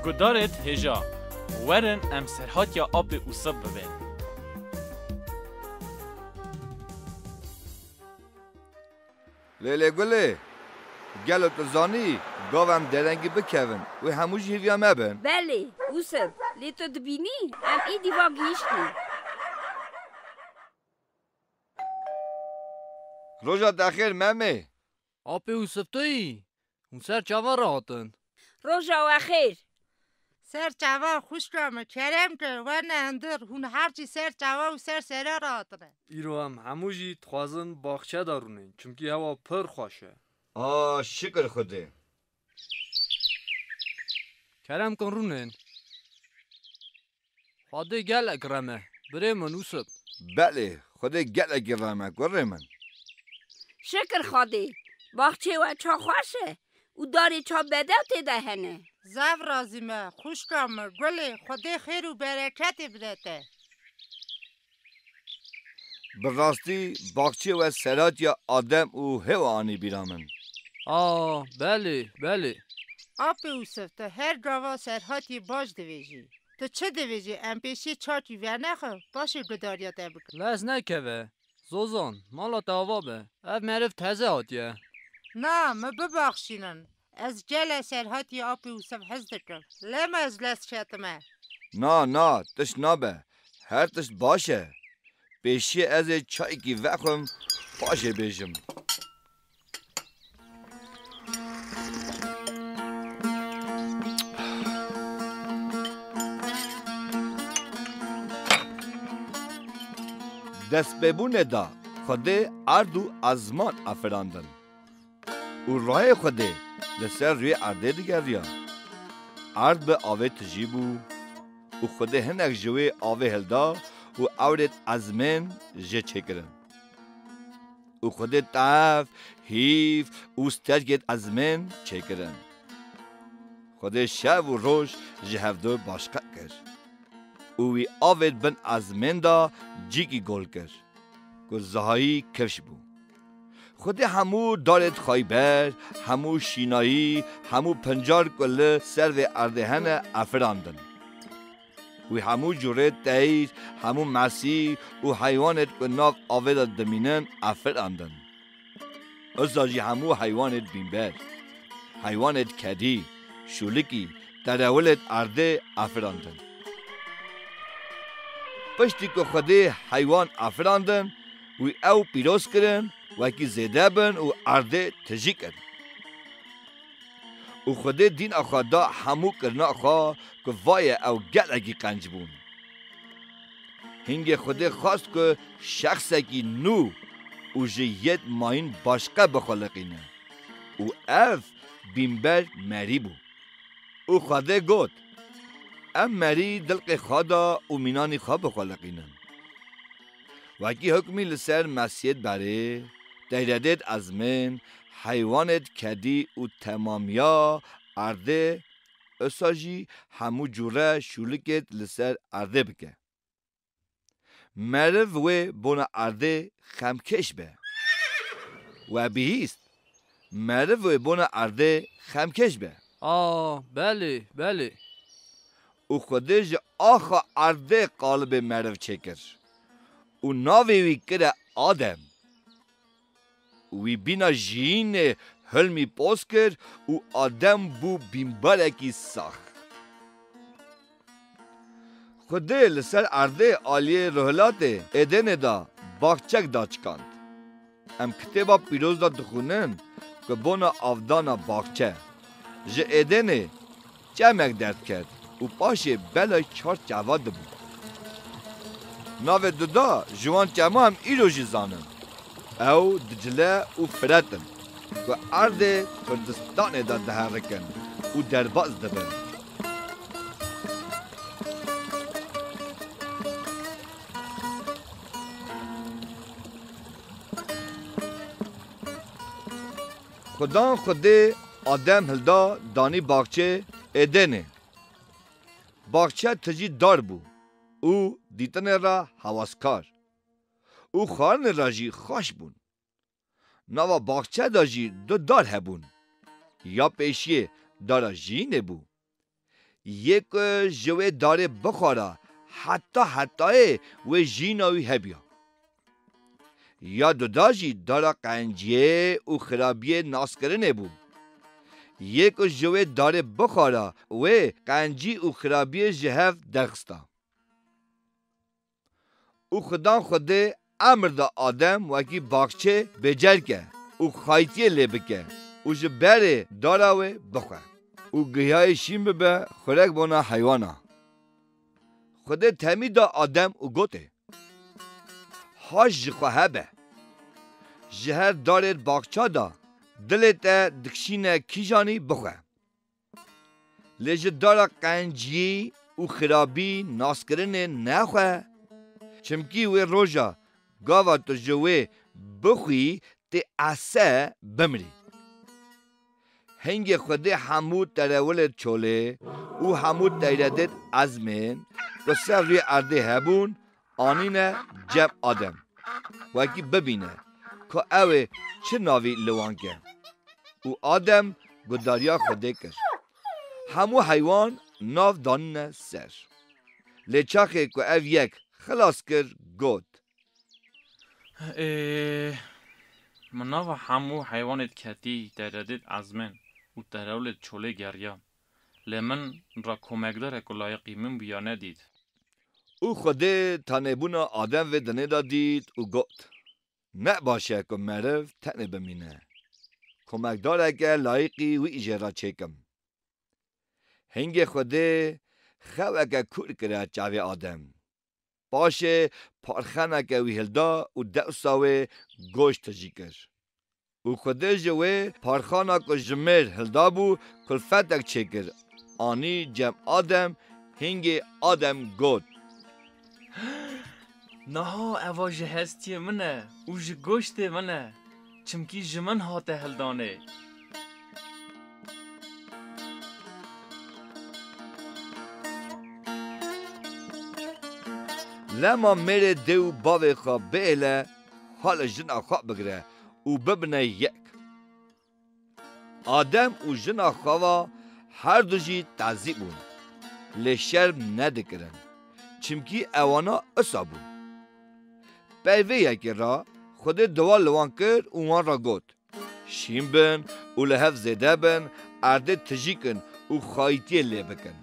گدارت هجا ورن ام سرحات یا آب اوسب ببین. لیلی گله گلو تزانی گاوم درنگی بکوین و هموش هیویا مبن. بله اوسب لیتو دبینی ام ای دیوا گیشتی. روژا داخل ممه آب اوسب توی اون سر چاوا راهتن روژا و خیر. سر چاوا خوش کامه کرم که و نهندر هون هرچی سر چاوا و سر سرا راهتنه. ایرو هم هموشی تخوازن باخچه دارونین چونکی هوا پر خوشه. شکر خوده. کرم کن رونین خواده گل اگرمه بره من اوسب. بله خوده گل اگرمه گره من. شکر خواده باخچه و چا خوشه او داری چا بده تیده هنه. زو رازیمه خوش کامه گله خدا خیر و برکتی بدته. براستی باغچه و سرات یا آدم او هوانی بیرامن. بله آب اوسب تو هر جاوا سرحاتی باش دویجی. تو چه دویجی ام پیشی چاکی و نخو باشه گداریات بکن. لز نکوه زوزان مالا تاوا به اف معرف تازه آتیه. نه ما ببخشینن از جل سرحاتی آب اوسب حز دکم لما از لست شتمه. نه تش نابه هر تش باشه پیشی از چای کی وقم باشه بیشم. دست ببونه دا خوده اردو ازمان افراندن او راه خوده لسر روی ارده دیگر یا ارد به آوه تجیبو او خوده هنک جوه آوه هلدا و اورد ازمن جه چکرن او خوده تاف هیف او سترگت ازمن چکرن خوده شب و روش جه هفدو باشقه کر اوی آوید بن ازمن دا جیکی گل کر که زهایی کفش بو خود همو دارد خایبر همو شینایی همو پنجار کل سر و اردهن افراندن و همو جوره تایید همو مسیح و حیوانت که ناف آوید دمینن افراندن ازاجی همو حیوانت بینبر حیوانت کدی شولکی تدولت ارده افراندن پشتی که خوده حیوان افراندن و او پیروز کرن و که زیده بن و ارده تجی کرن و خوده دین اخوادا همو کرنا اخوا که وای او گل اگی قنج بون هنگی خوده خواست که شخص اگی نو و جیت ماین باشقه بخلقینه و اف بینبر مری بو و خوده گوت ام مری دلق خدا و مینانی خواه بخلقینن وکی حکمی لسر مسیحت بره دیردت از من حیوانت کدی و تمامیا ارده اساجی همو جوره شولکت لسر ارده بکه مرو و بنا ارده خمکش به و بیهیست مرو و بنا ارده خمکش به بله او خودش آخا ارده قالب مرو چکر او ناوی وی کره آدم وی بینا جین حلمی پوز کرد او آدم بو بینبارکی ساخ خوده لسر ارده آلیه رهلات ادن دا باغچک دا چکاند ام کتابا پیروز دا دخونن که بونا آفدانا باغچه جه ادن جمک درد کرد و پاشه بلای 4 جواد بود ناو دودا جوان جمع هم ایرو جزانن او دجله و فرتن و ارد کردستان دا دهرکن و درباز دبن خدا خوده آدم هلدا دانی باغچه ادنه باغچه تجی دار بو او دیتن را حواسکار او خارن را جی خوش بون نوا باغچه دا جی دو دار هبون یا پیشیه دارا جی نبو یک جوه داره بخوره حتی و جیناوی هبیا یا داداجی داره قنجیه و خرابیه ناس کرنه بو یک جوه داره بخوره و قنجی و خرابیه جهف درخستا او خدا امر دا آدم وکی باغچه بجر که او خایتیه لبکه او جبره داره بخواه او گیاه شیم ببه خورک بونا حیوانا خدا تمی دا آدم او گوته هاش جخواه به جهر داره باغچه دا دلت دکشینه کیجانی بخواه لیج داره قنجی او خرابی ناس کرنه نخواه چمکی و روژا گاوا تو جوه بخوی تی عسه بمری هنگ خود حمود ترولت چوله او حمود تیردت ازمین و سر روی عرده هبون آنین جب آدم وکی ببینه که اوه چه ناوی لوان که او آدم گداریا خوده کر همو حیوان ناو دانه سر لیچاخه که او یک خلاص کر گود مناو همو حیوانت کتی تردید ازمن و ترولت چوله گریا لمن را کمکدار کلایقی من بیانه دید او خوده تنبونا آدم و دنه دادید و گود نه باشه که مرف تنه بمینه کمکدار اگه لایقی و اجرا چکم هنگ خوده خو اگه کور کرده چاوی آدم باشه پارخانه که وی هلدا و دوساوه گوشت تجی کر و خوده جوه پارخانه که جمر هلدا بو کلفتک چکر آنی جم آدم هنگ آدم گود نه اواج هستی منه و گوشت منه چمکی جمن هاته هلدانه لما میره دو باوی خواب بیله حال جنا خواب بگره و ببنه یک آدم و جنا خوابا هر دو جی تعذیب بون لشرم ندکرن چمکی اوانا اصا بون پیوه یکی را خود دوال لوان کرد و وان را گود شیم بن و لحف زیده بن ارده تجیکن و خایتی لی بکن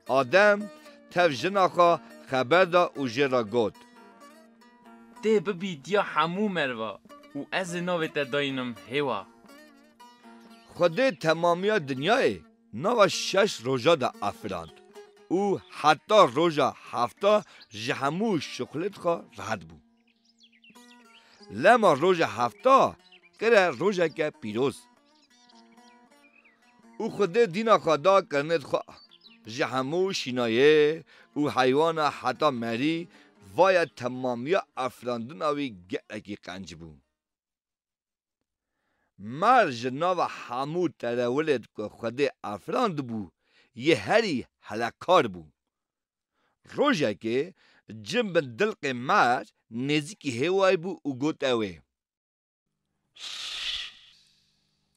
آدم تف جنا خواه خبر دا او جرا گود ده ببی دیا همو مروا و از ناویت داینم هوا خود تمامی دنیای نو 6 روزا دا افراند او حتی روزا هفته جهمو شغلت خواه راحت بو لما روزا هفته کره روزا که پیروز او خود دینا خدا کرند خواه جهمو شینایه او حیوان حتی مری وای تمامی افراندن آوی گرکی قنج بو مر جناو همو ترولد که خود افراند بو یه هری هلکار بو روژا که جنب دلق مر نزیکی هوای بو او گوت اوه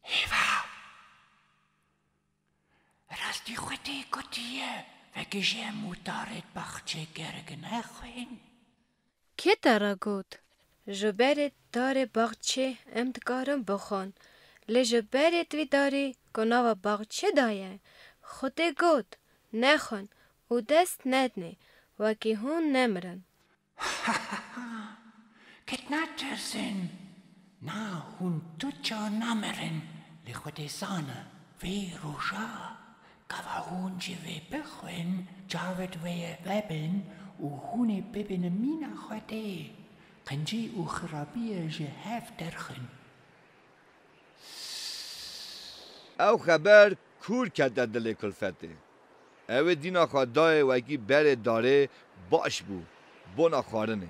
هوا راستی خودی گوتیه و گشه موتارت بخچه گرگ نخوین که ترا گود؟ جبرت داره باغچه امتکارم بخون لی جبرت وی داری گناه باغچه دایه خود گود نخون و دست ندنه وکی هون نمرن کت نترسن نا هون تو چا نمرن لی خود زانه وی روشا کوا هون جوی بخون جاوت وی وبن و هون ببین مینا خوده قنجی و خرابی جهف درخن او خبر کور کرده دل کلفته او دینا خدای وکی بر داره باش بو بونا خارنه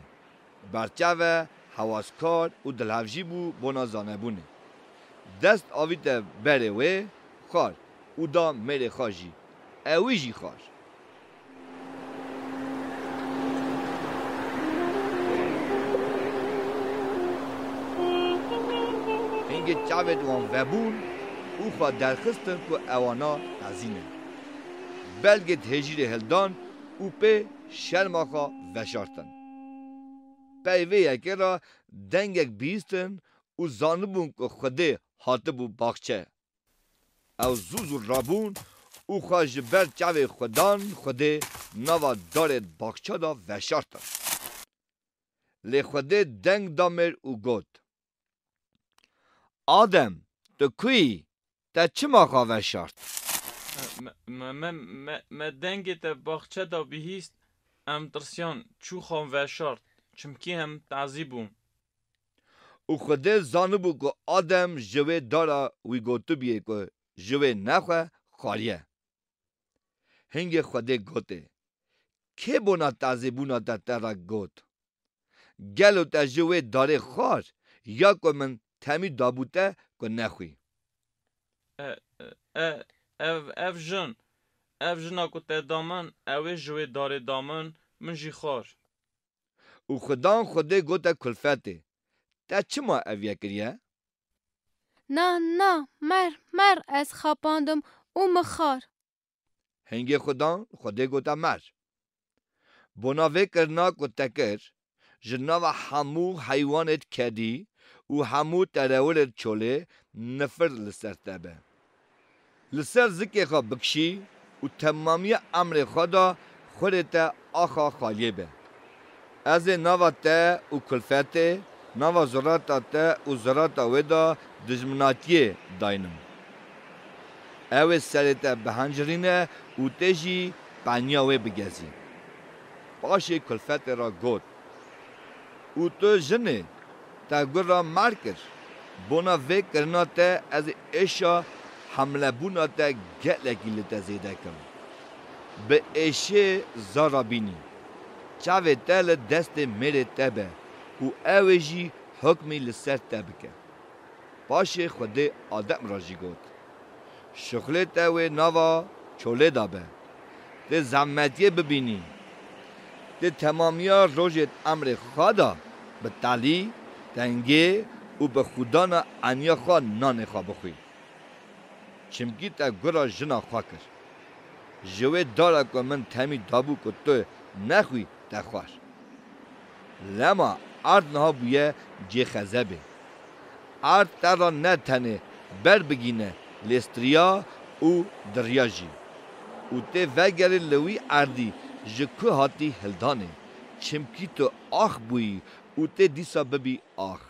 برچه حواسکار و دلهفجی بو بونا زانه بونه دست آویت بره و خار او دا مره خاجی اوی جی خار اینگه چاوت وان وبون او خواه درخستن که اوانا تزینه بلگت هجیر هلدان و په شرماخا وشارتن. پیوه یکی را دنگک بیستن و زانبون که خوده هاته بو باخچه. او زوزو رابون و خواج بر چاوه خودان خوده نوا دارد باخچه دا وشارتن. لی خوده دنگ دامر و گوت. آدم تو کوی تا چه ماخا وشارت؟ ما دنگی تا باخچه دا بیهیست ام ترسیان چو خام وشارت چمکی هم تعذیبون. او خوده زانبو که آدم جوه دارا وی گوتو بیه که جوه نخواه خالیه. هنگه خوده گوته که بونا تعذیبونا تا ترا گوت؟ گلو تا جوه داره خار یا که من تمی دابوته که نخوی. اف جن اکو تا دامن اوه جوه داره دامن من جی خار. او خدان خوده گوته کلفته تا چه ما اویه کریه؟ نه مر از خاپاندم او مخار. هنگه خدان خوده گوته مر. بناوه کرنا که تکر جناو همو حیوانت کدی و همو تراولت چوله نفر لسر تبه. لسر زکی خواه بکشی و تمامی امر خدا خودت آخا خالیه به. از نوا تا و کلفته نوا زراتا تا و زراتا ودا دجمناتیه داینم. اوه سرتا بهنجرینه و تجی پانیاوه بگزی. پاشه کلفته را گود. و تو جنه تا گرا مارکر. بونا وی کرنا تا از ایشا حمله بونا تا گلکی لتا زیده کم. به ایشه زارا بینی. چاوه تل دست میره تبه و اوجی حکمی لسر تبکه. باشه خوده آدم راجی گود. شخله تاوه نوا چوله دابه. ده زمتیه ببینی. ده تمامیا روژت امر خدا به تالی تنگه و به خودانا انیا خواه نان خواه بخوی. چمکی تا گرا جنا خواه کر. جوه دارا که من تمی دابو که تو نخوی تخوار. لما ارد نها بویه جه خزبه. ارد ترا نه تنه بر بگینه لستریا و دریاجی. و ته وگره لوی اردی جکو هاتی هلدانه. چمکی تو آخ بوی و ته دیسا ببی آخ.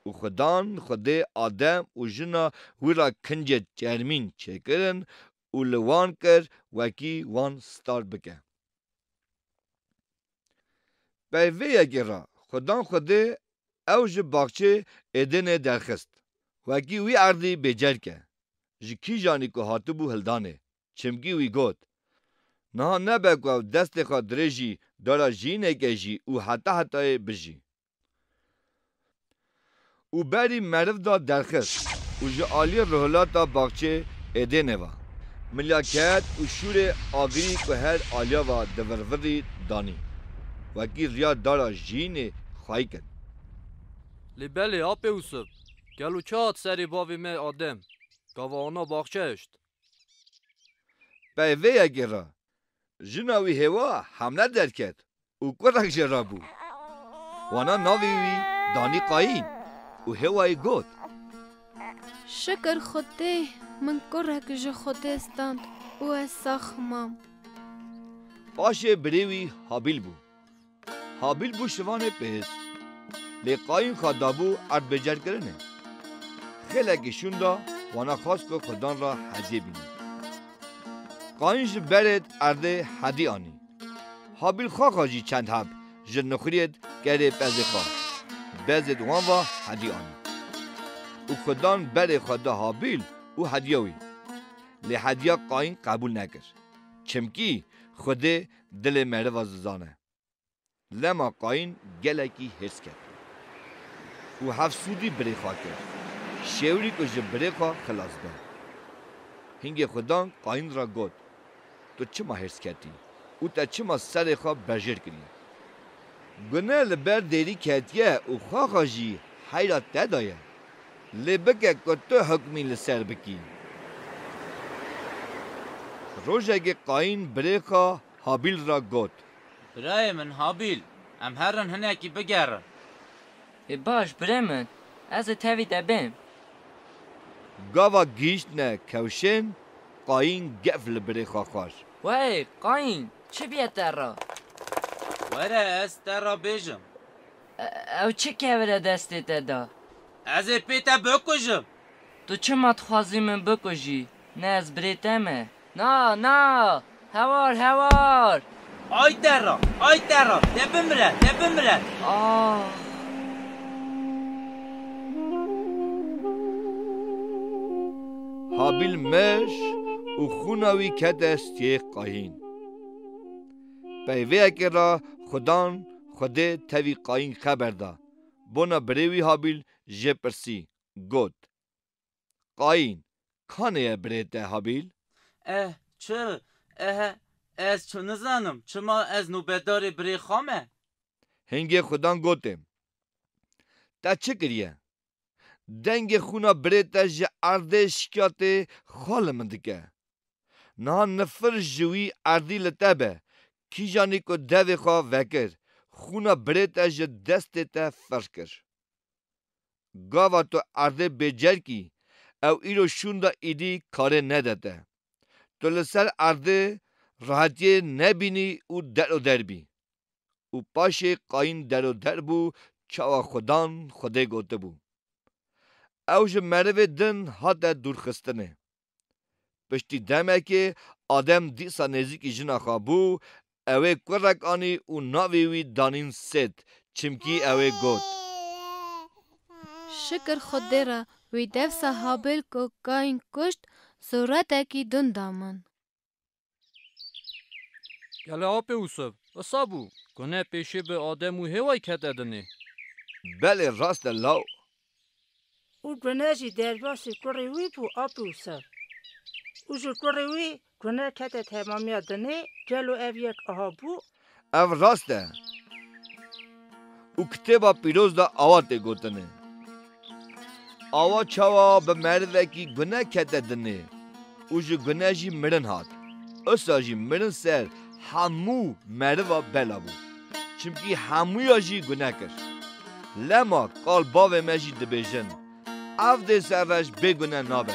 و خدان خوده آدم و جنا ویرا کنجه جرمین چکرن و لوان کر وکی وان ستار بکه. به یکی را خدان خوده اوج باغچه ادنه درخست وکی وی اردی بجر که جکی جانی که هاتو بو هلدانه چمگی وی گوت نه نبکو دست خود درجی دارا جینه کجی و حتی بجی و بری مرف دا درخست و جا آلی رهلاتا باغچه ادنه و ملاکت و شور آگری که هر آلیا و دوروری دانی وکی ریا دارا جینه خواهی کن. لی بله آپ اوسب گلو چات سری باوی می آدم گاوا آنا باخچه اشت. به یکی را جناوی هوا حمله درکد و کرک جرا بو وانا ناوی دانی قاین و هوای گود شکر خوده من کرک جو خوده استاند و از ساخمام. باشه بریوی حابیل بو. حابیل بو شوانه پیس لی قاین خدابو ارد بجر کرنه خیلی کشون دا وانا خواست که خدان را هدیه بینه قاینش برد ارده هدی آنی حابیل خواه خواجی چند حب جد نخورید گره پزه خواه بزد وان و هدی آنی او خدان بره خدا حابیل او هدیوی لی هدیه قاین قبول نکر چمکی خوده دل مره وززانه لما قاین گلکی حس کرد و هفسودی بری خواه کرد شوری که جه بری خواه خلاص ده هنگی خدان قاین را گود تو چه ما حس کردی و تا چه ما سر خواه برجر کردی گناه لبر دیری کردیه و خواه خواهی حیرات دادایه لبکه که تو حکمی لسر بکی روژه قاین بریخا حابیل را گوت برای من هابیل ام هرن هنکی بگرن باش برمن از تاوی دبم گاوا گیشت نه کوشن قاین گفل بریخا خوش وای قاین چه بیتر را وره از ترا بیجم او چه که دستت دا از پیتا بکشم تو چه متخوازی من بکشی نه از بریتمه نه هوار آی ترا دبمره آه حابیل مش و خوناوی که دستی قاین پیوه که را خدا تاوی قاین خبر دا بونا بریوی حابیل جپرسی گوت قاین کانه بریته حابیل؟ چه؟ از چه نزانم چما از نوبدار بری خامه؟ هنگی خدان گوتم تا چه کریه؟ دنگ خونا بریته جه ارده شکاته خال من دکه نه نفر جوی اردی لطبه کی جانی کو دوی خواه وکر خونا بریته جه دسته تا فرش کر گاوا تو ارده بجر کی او ایرو شوندا ایدی کاره نداده تو لسر ارده راحتی نبینی او در بی او پاش قاین در بو چاوا خوده گوته بو او جه مروه دن حد دورخستنه پشتی دمه که آدم دیسا نزیکی جنا خوابو اوه کرک آنی او ناویوی دانین ست چمکی اوه گوت شکر خود را وی دفسا حابیل کو قاین کشت صورت اکی دن دامن گله آب اوسف اصابو کنه پیشه به آدم و هوای کت ادنه بله راست لاو او گناهی درباسی کروی بو آبوسه. او جو کروی گناه کت تمامی دنه جلو اویک آبو. او راسته او کتابا پیروز دا آواته گوتنه آوا چاوا به مرده کی گناه کت دنه او جو گناهی مرن هات اصا جی مرن سر همو مرده بلا بو چمکی همویا جی گناه کر لما قال باوه مجی دبیجن او ده سرش بگونه نابه